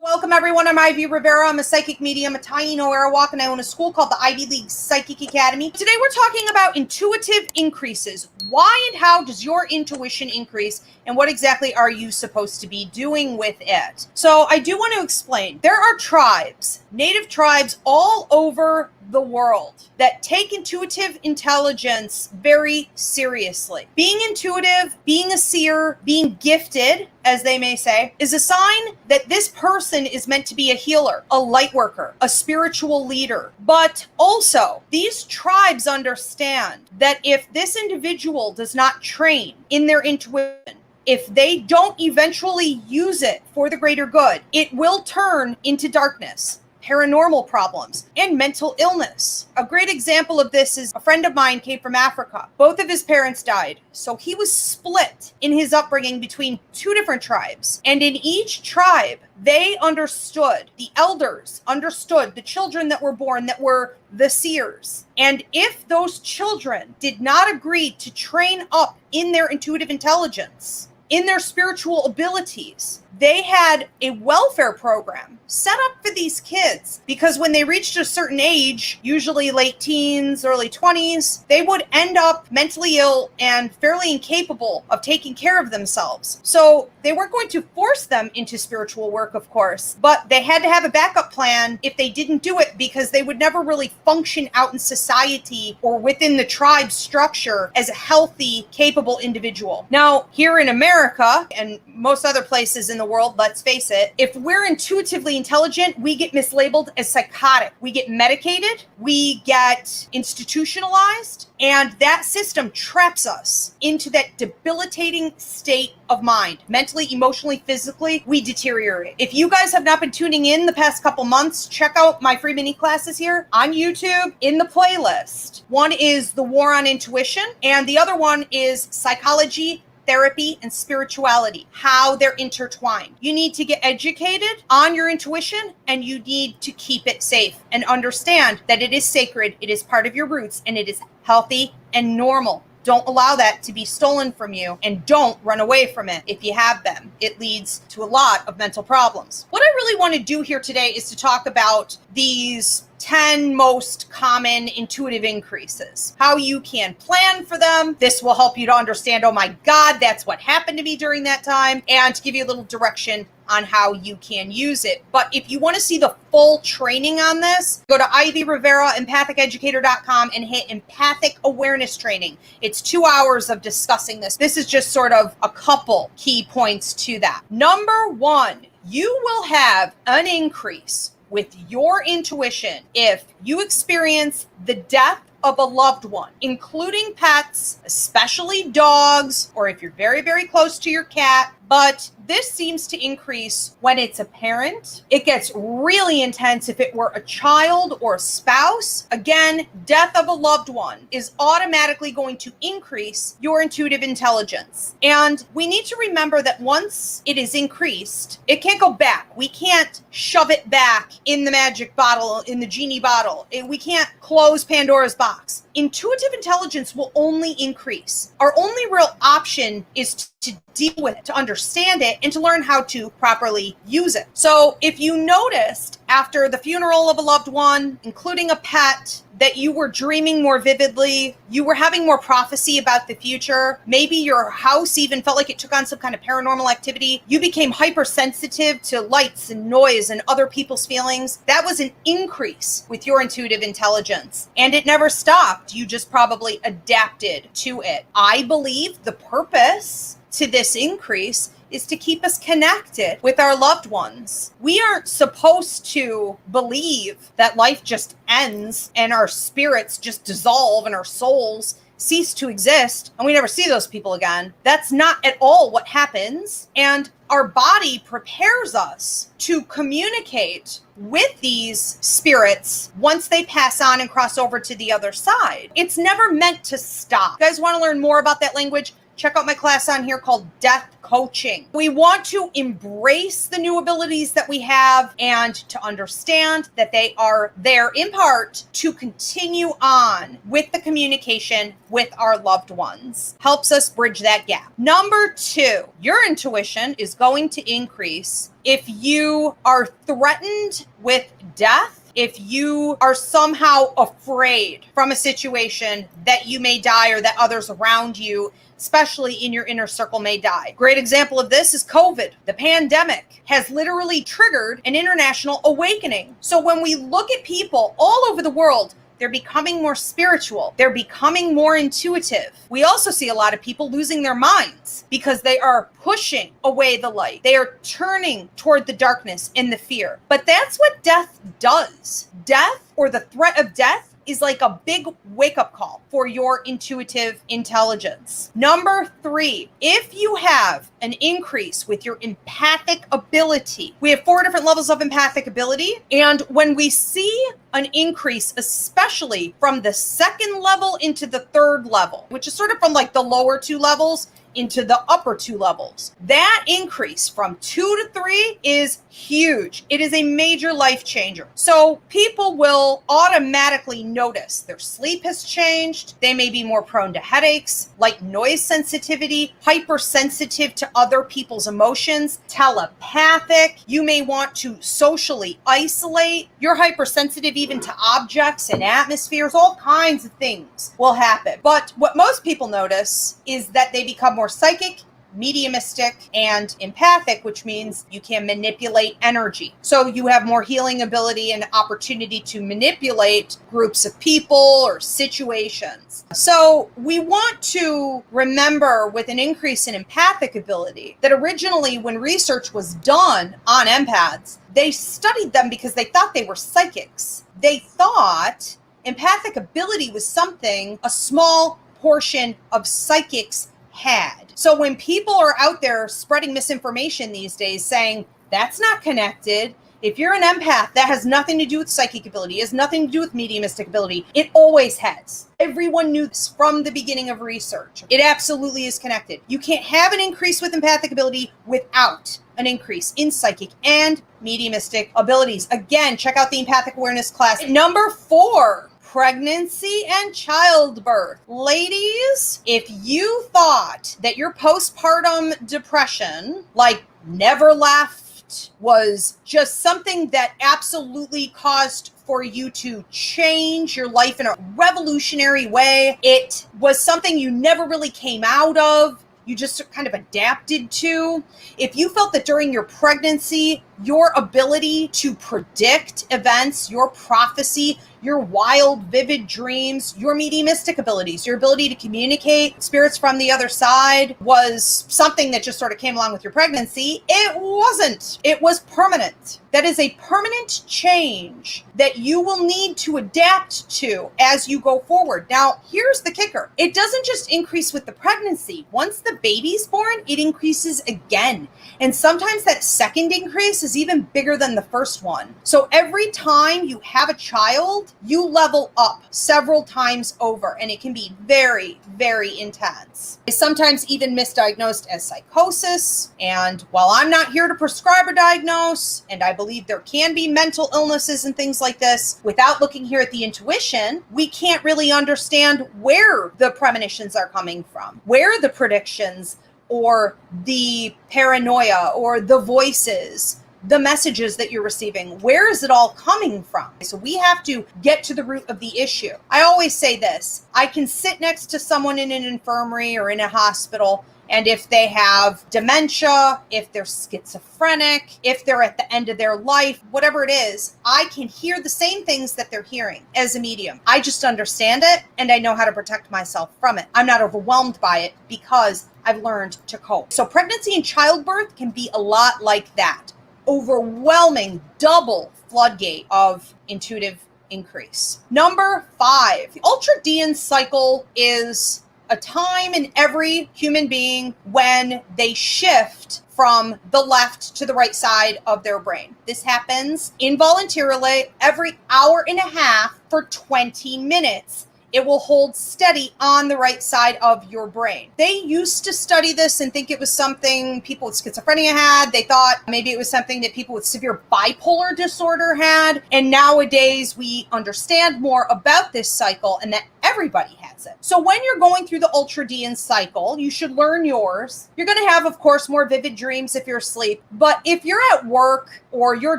Welcome everyone, I'm Ivy Rivera. I'm a psychic medium, a Taino Arawak, and I own a school called the Ivy League Psychic Academy. Today we're talking about intuitive increases. Why and how does your intuition increase, and what exactly are you supposed to be doing with it? So I do want to explain. There are tribes, native tribes all over the world that take intuitive intelligence very seriously. Being intuitive, being a seer, being gifted, as they may say, is a sign that this person is meant to be a healer, a light worker, a spiritual leader. But also, these tribes understand that if this individual does not train in their intuition, if they don't eventually use it for the greater good, it will turn into darkness, paranormal problems, and mental illness. A great example of this is a friend of mine came from Africa. Both of his parents died, so he was split in his upbringing between two different tribes. And in each tribe, they understood, the elders understood the children that were born that were the seers. And if those children did not agree to train up in their intuitive intelligence, in their spiritual abilities, they had a welfare program set up for these kids, because when they reached a certain age, usually late teens, early 20s, they would end up mentally ill and fairly incapable of taking care of themselves. So they weren't going to force them into spiritual work, of course, but they had to have a backup plan if they didn't do it, because they would never really function out in society or within the tribe structure as a healthy, capable individual. Now, here in America and most other places in the world, let's face it, if we're intuitively intelligent, we get mislabeled as psychotic. We get medicated, we get institutionalized, and that system traps us into that debilitating state of mind. Mentally, emotionally, physically, we deteriorate. If you guys have not been tuning in the past couple months, check out my free mini classes here on YouTube in the playlist. One is The War on Intuition, and the other one is Psychology, Therapy, and Spirituality, how they're intertwined. You need to get educated on your intuition, and you need to keep it safe and understand that it is sacred, it is part of your roots, and it is healthy and normal. Don't allow that to be stolen from you, and don't run away from it if you have them. It leads to a lot of mental problems. What I really want to do here today is to talk about these 10 most common intuitive increases, how you can plan for them. This will help you to understand, oh my God, that's what happened to me during that time, and to give you a little direction on how you can use it. But if you want to see the full training on this, go to Ivy Rivera, EMPATHICeducator.com, and hit Empathic Awareness Training. It's 2 hours of discussing this. This is just sort of a couple key points to that. Number one, you will have an increase with your intuition if you experience the death of a loved one, including pets, especially dogs, or if you're very, very close to your cat. But this seems to increase when it's a parent. It gets really intense if it were a child or a spouse. Again, death of a loved one is automatically going to increase your intuitive intelligence. And we need to remember that once it is increased, it can't go back. We can't shove it back in the magic bottle, in the genie bottle. We can't close Pandora's box. Intuitive intelligence will only increase. Our only real option is to deal with it, to understand it, and to learn how to properly use it. So if you noticed after the funeral of a loved one, including a pet, that you were dreaming more vividly, you were having more prophecy about the future, maybe your house even felt like it took on some kind of paranormal activity, you became hypersensitive to lights and noise and other people's feelings, that was an increase with your intuitive intelligence. And it never stopped. You just probably adapted to it. I believe the purpose to this increase is to keep us connected with our loved ones. We aren't supposed to believe that life just ends and our spirits just dissolve and our souls cease to exist and we never see those people again. That's not at all what happens. And our body prepares us to communicate with these spirits once they pass on and cross over to the other side. It's never meant to stop. You guys want to learn more about that language? check out my class on here called Death Coaching. We want to embrace the new abilities that we have and to understand that they are there in part to continue on with the communication with our loved ones. Helps us bridge that gap. Number 2, your intuition is going to increase if you are threatened with death, if you are somehow afraid from a situation that you may die or that others around you, especially in your inner circle, may die. Great example of this is COVID. The pandemic has literally triggered an international awakening. So when we look at people all over the world, they're becoming more spiritual. They're becoming more intuitive. We also see a lot of people losing their minds because they are pushing away the light. They are turning toward the darkness and the fear. But that's what death does. Death, or the threat of death, is like a big wake-up call for your intuitive intelligence. Number 3, if you have an increase with your empathic ability, we have 4 different levels of empathic ability. And when we see an increase, especially from the 2nd level into the 3rd level, which is sort of from like the lower 2 levels into the upper 2 levels, that increase from 2 to 3 is huge. It is a major life changer. So people will automatically notice their sleep has changed. They may be more prone to headaches, like noise sensitivity, hypersensitive to other people's emotions, telepathic. You may want to socially isolate. You're hypersensitive even to objects and atmospheres. All kinds of things will happen. But what most people notice is that they become more psychic, mediumistic, and empathic, which means you can manipulate energy. So you have more healing ability and opportunity to manipulate groups of people or situations. So we want to remember, with an increase in empathic ability, that originally when research was done on empaths, they studied them because they thought they were psychics. They thought empathic ability was something a small portion of psychics had. So when people are out there spreading misinformation these days saying that's not connected, if you're an empath, that has nothing to do with psychic ability, it has nothing to do with mediumistic ability. It always has. Everyone knew this from the beginning of research. It absolutely is connected. You can't have an increase with empathic ability without an increase in psychic and mediumistic abilities. Again, check out the empathic awareness class. Number 4, pregnancy and childbirth. Ladies, if you thought that your postpartum depression, like never left, was just something that absolutely caused for you to change your life in a revolutionary way, it was something you never really came out of, you just kind of adapted to. If you felt that during your pregnancy, your ability to predict events, your prophecy, your wild, vivid dreams, your mediumistic abilities, your ability to communicate spirits from the other side was something that just sort of came along with your pregnancy, it wasn't. It was permanent. That is a permanent change that you will need to adapt to as you go forward. Now, here's the kicker. It doesn't just increase with the pregnancy. Once the baby's born, it increases again. And sometimes that second increase is even bigger than the first one. So every time you have a child, you level up several times over, and it can be very, very intense. It's sometimes even misdiagnosed as psychosis. And while I'm not here to prescribe or diagnose, and I believe there can be mental illnesses and things like this, without looking here at the intuition, we can't really understand where the premonitions are coming from, where the predictions or the paranoia or the voices, the messages that you're receiving, where is it all coming from? So we have to get to the root of the issue. I always say this, I can sit next to someone in an infirmary or in a hospital, and if they have dementia, if they're schizophrenic, if they're at the end of their life, whatever it is, I can hear the same things that they're hearing as a medium. I just understand it, and I know how to protect myself from it. I'm not overwhelmed by it because I've learned to cope. So pregnancy and childbirth can be a lot like that. Overwhelming double floodgate of intuitive increase. Number 5, the Ultradian cycle is a time in every human being when they shift from the left to the right side of their brain. This happens involuntarily every hour and a half for 20 minutes. it will hold steady on the right side of your brain. They used to study this and think it was something people with schizophrenia had. They thought maybe it was something that people with severe bipolar disorder had. And nowadays we understand more about this cycle and that everybody has it. So when you're going through the Ultradian cycle, you should learn yours. You're going to have, of course, more vivid dreams if you're asleep. But if you're at work or you're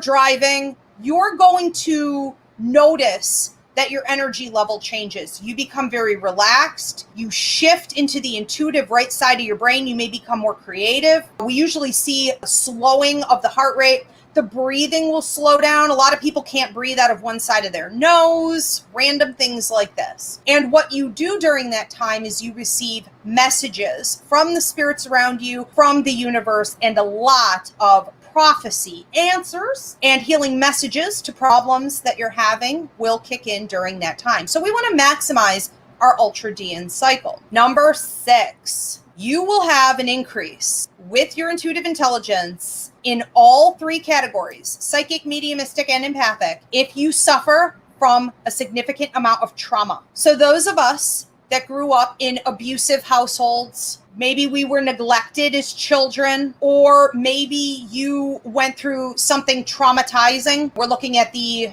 driving, you're going to notice that your energy level changes. You become very relaxed. You shift into the intuitive right side of your brain. You may become more creative. We usually see a slowing of the heart rate. The breathing will slow down. A lot of people can't breathe out of one side of their nose, random things like this. And what you do during that time is you receive messages from the spirits around you, from the universe, and a lot of prophecy answers and healing messages to problems that you're having will kick in during that time. So we want to maximize our Ultradian cycle. Number 6, you will have an increase with your intuitive intelligence in all 3 categories, psychic, mediumistic, and empathic, if you suffer from a significant amount of trauma. So those of us that grew up in abusive households, maybe we were neglected as children, or maybe you went through something traumatizing. We're looking at the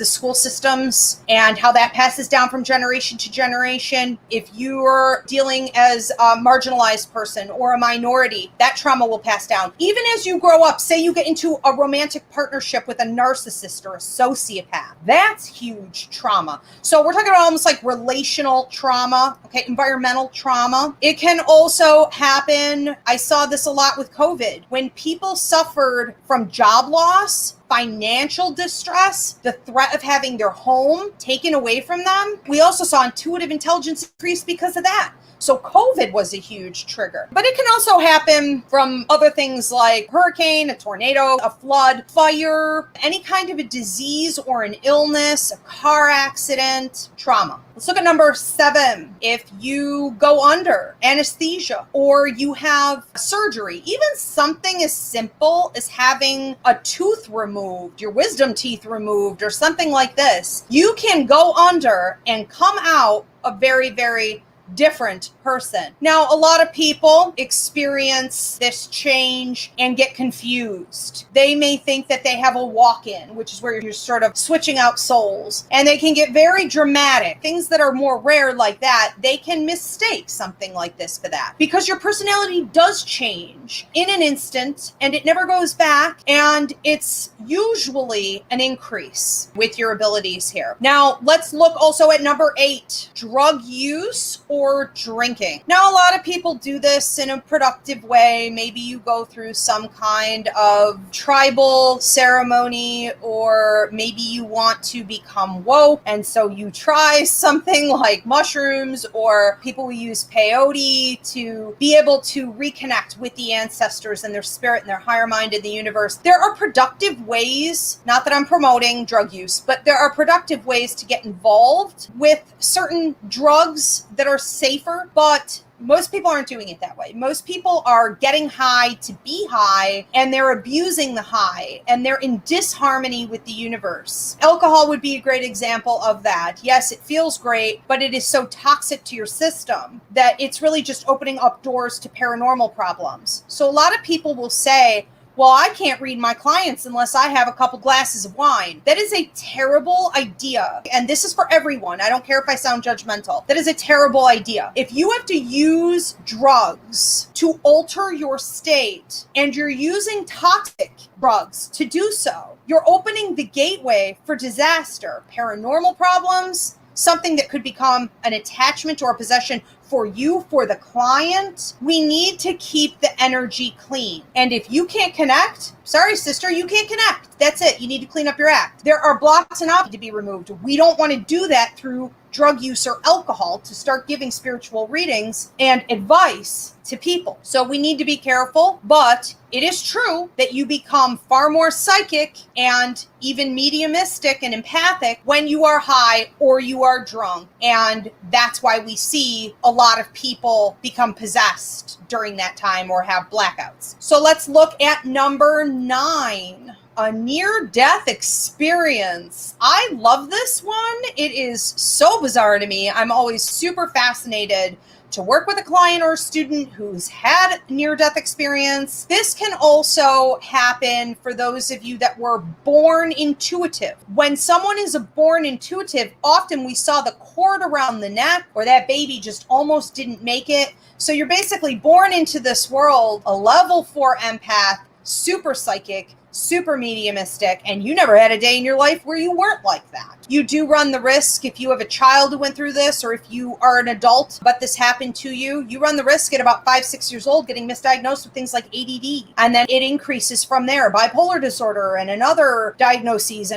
school systems and how that passes down from generation to generation. If you're dealing as a marginalized person or a minority, that trauma will pass down. Even as you grow up, say you get into a romantic partnership with a narcissist or a sociopath, that's huge trauma. So we're talking about almost like relational trauma, okay, environmental trauma. It can also happen, I saw this a lot with COVID, when people suffered from job loss, financial distress, the threat of having their home taken away from them. We also saw intuitive intelligence increase because of that. So COVID was a huge trigger. But it can also happen from other things like hurricane, a tornado, a flood, fire, any kind of a disease or an illness, a car accident, trauma. Let's look at number 7. If you go under anesthesia or you have surgery, even something as simple as having a tooth removed, your wisdom teeth removed, or something like this, you can go under and come out a very, very different person. Now, a lot of people experience this change and get confused. They may think that they have a walk-in, which is where you're sort of switching out souls, and they can get very dramatic. Things that are more rare like that, they can mistake something like this for that, because your personality does change in an instant and it never goes back, and it's usually an increase with your abilities here. Now, let's look also at number 8, drug use or drinking. Now, a lot of people do this in a productive way. Maybe you go through some kind of tribal ceremony, or maybe you want to become woke, and so you try something like mushrooms, or people will use peyote to be able to reconnect with the ancestors and their spirit and their higher mind in the universe. There are productive ways, not that I'm promoting drug use, but there are productive ways to get involved with certain drugs that are safer, but most people aren't doing it that way. Most people are getting high to be high, and they're abusing the high, and they're in disharmony with the universe. Alcohol would be a great example of that. Yes, it feels great, but it is so toxic to your system that it's really just opening up doors to paranormal problems. So a lot of people will say, well, I can't read my clients unless I have a couple glasses of wine. That is a terrible idea. And this is for everyone. I don't care if I sound judgmental. That is a terrible idea. If you have to use drugs to alter your state, and you're using toxic drugs to do so, you're opening the gateway for disaster, paranormal problems, something that could become an attachment or a possession for you, for the client. We need to keep the energy clean. And if you can't connect, sorry, sister, you can't connect. That's it. You need to clean up your act. There are blocks and obstacles to be removed. We don't want to do that through drug use or alcohol to start giving spiritual readings and advice to people. So we need to be careful, but it is true that you become far more psychic and even mediumistic and empathic when you are high or you are drunk. And that's why we see a lot of people become possessed during that time or have blackouts. So let's look at number 9. A near-death experience. I love this one. It is so bizarre to me. I'm always super fascinated to work with a client or a student who's had near-death experience. This can also happen for those of you that were born intuitive. When someone is born intuitive, often we saw the cord around the neck or that baby just almost didn't make it. So you're basically born into this world, a level 4 empath, super psychic, super mediumistic, and you never had a day in your life where you weren't like that. You do run the risk, if you have a child who went through this, or if you are an adult but this happened to you, you run the risk at about 5-6 years old getting misdiagnosed with things like ADD. And then it increases from there, bipolar disorder and another diagnoses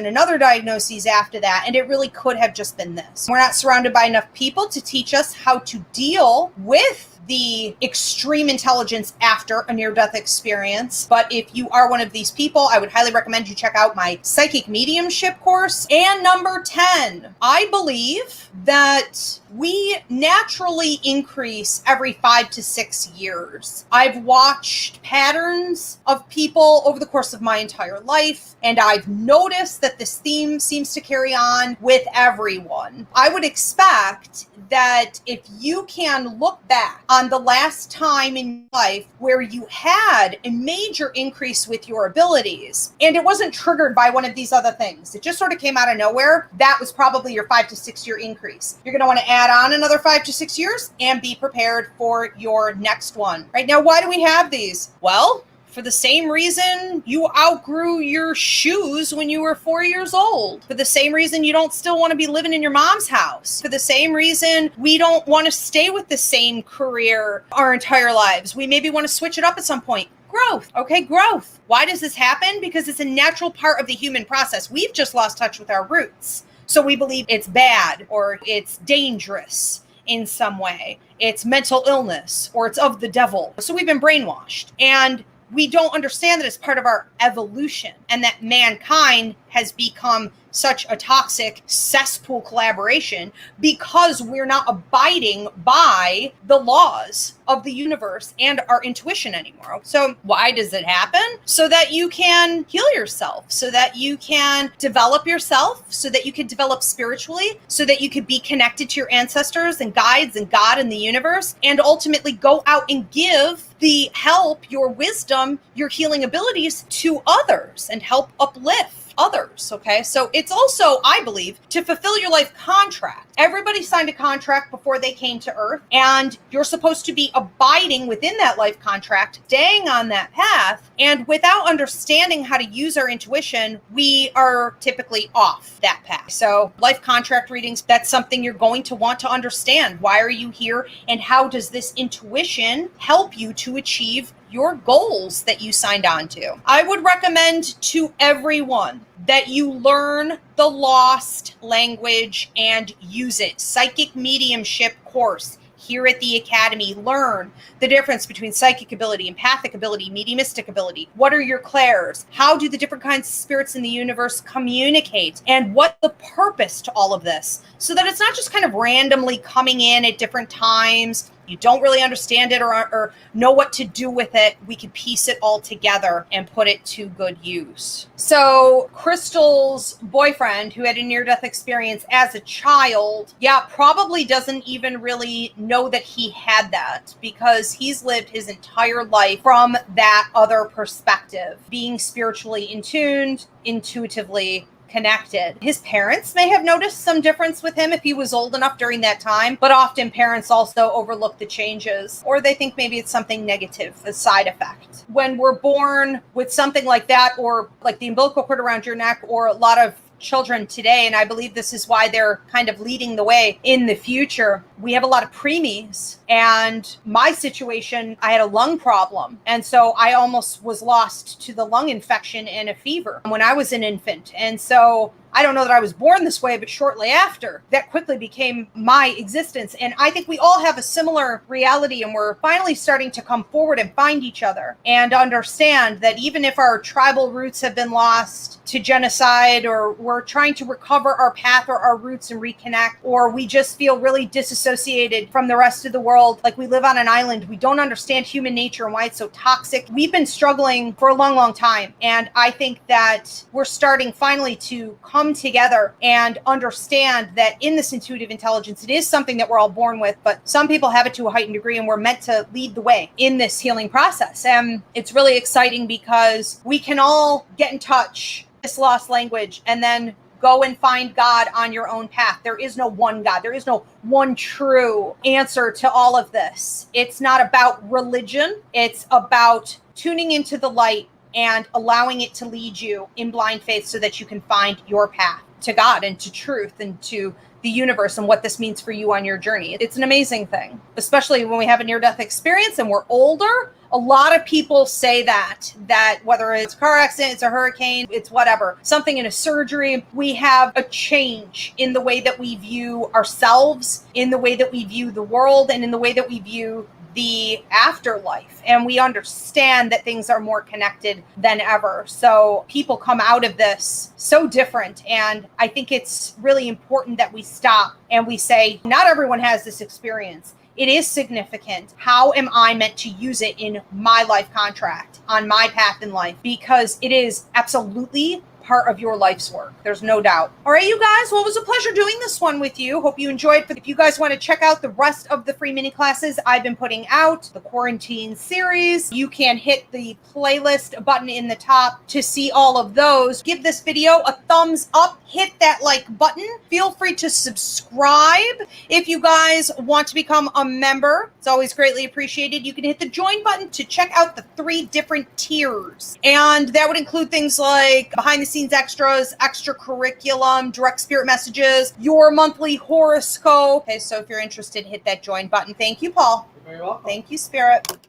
after that. And it really could have just been this. We're not surrounded by enough people to teach us how to deal with the extreme intelligence after a near-death experience. But if you are one of these people, I would highly recommend you check out my psychic mediumship course. And number 10, I believe that we naturally increase every 5 to 6 years. I've watched patterns of people over the course of my entire life, and I've noticed that this theme seems to carry on with everyone. I would expect that if you can look back on the last time in your life where you had a major increase with your abilities, and it wasn't triggered by one of these other things, it just sort of came out of nowhere, that was probably your 5 to 6 year increase. You're going to want to add on another 5 to 6 years and be prepared for your next one. Right now, why do we have these? Well, for the same reason you outgrew your shoes when you were 4 years old. For the same reason you don't still want to be living in your mom's house. For the same reason we don't want to stay with the same career our entire lives. We maybe want to switch it up at some point. Growth. Okay, growth. Why does this happen? Because it's a natural part of the human process. We've just lost touch with our roots. So we believe it's bad or it's dangerous in some way. It's mental illness or it's of the devil. So we've been brainwashed. And we don't understand that it's part of our evolution and that mankind has become such a toxic cesspool collaboration because we're not abiding by the laws of the universe and our intuition anymore. So why does it happen? So that you can heal yourself, so that you can develop yourself, so that you can develop spiritually, so that you could be connected to your ancestors and guides and God and the universe, and ultimately go out and give the help, your wisdom, your healing abilities to others and help uplift others. Okay. So it's also, I believe, to fulfill your life contract. Everybody signed a contract before they came to Earth, and you're supposed to be abiding within that life contract, staying on that path. And without understanding how to use our intuition, we are typically off that path. So life contract readings, that's something you're going to want to understand. Why are you here? And how does this intuition help you to achieve your goals that you signed on to? I would recommend to everyone that you learn the lost language and use it. Psychic mediumship course here at the Academy. Learn the difference between psychic ability, empathic ability, mediumistic ability. What are your clairs? How do the different kinds of spirits in the universe communicate? And what's the purpose to all of this? So that it's not just kind of randomly coming in at different times. You don't really understand it or know what to do with it. We can piece it all together and put it to good use. So Crystal's boyfriend, who had a near-death experience as a child, probably doesn't even really know that he had that because he's lived his entire life from that other perspective, being spiritually in tune, intuitively connected. His parents may have noticed some difference with him if he was old enough during that time, but often parents also overlook the changes, or they think maybe it's something negative, a side effect. When we're born with something like that, or like the umbilical cord around your neck, or a lot of children today, and I believe this is why they're kind of leading the way in the future, we have a lot of preemies. And my situation, I had a lung problem. And so I almost was lost to the lung infection and a fever when I was an infant. And so I don't know that I was born this way, but shortly after, that quickly became my existence. And I think we all have a similar reality, and we're finally starting to come forward and find each other and understand that even if our tribal roots have been lost to genocide, or we're trying to recover our path or our roots and reconnect, or we just feel really disassociated from the rest of the world, like we live on an island, we don't understand human nature and why it's so toxic. We've been struggling for a long, long time. And I think that we're starting finally to come together and understand that in this intuitive intelligence, it is something that we're all born with, but some people have it to a heightened degree, and we're meant to lead the way in this healing process. And it's really exciting because we can all get in touch with this lost language and then go and find God on your own path. There is no one God. There is no one true answer to all of this. It's not about religion. It's about tuning into the light and allowing it to lead you in blind faith so that you can find your path to God and to truth and to the universe and what this means for you on your journey. It's an amazing thing, especially when we have a near-death experience and we're older. A lot of people say that whether it's a car accident, it's a hurricane, it's whatever, something in a surgery, we have a change in the way that we view ourselves, in the way that we view the world, and in the way that we view the afterlife. And we understand that things are more connected than ever. So people come out of this so different. And I think it's really important that we stop and we say, not everyone has this experience. It is significant. How am I meant to use it in my life contract, on my path in life? Because it is absolutely part of your life's work. There's no doubt. All right, you guys. Well, it was a pleasure doing this one with you. Hope you enjoyed. If you guys want to check out the rest of the free mini classes I've been putting out, the quarantine series, you can hit the playlist button in the top to see all of those. Give this video a thumbs up. Hit that like button. Feel free to subscribe if you guys want to become a member. It's always greatly appreciated. You can hit the join button to check out the 3 different tiers. And that would include things like behind the scenes extras, extra curriculum, direct spirit messages, your monthly horoscope. Okay, so if you're interested, hit that join button. Thank you, Paul. You're very welcome. Thank you, Spirit.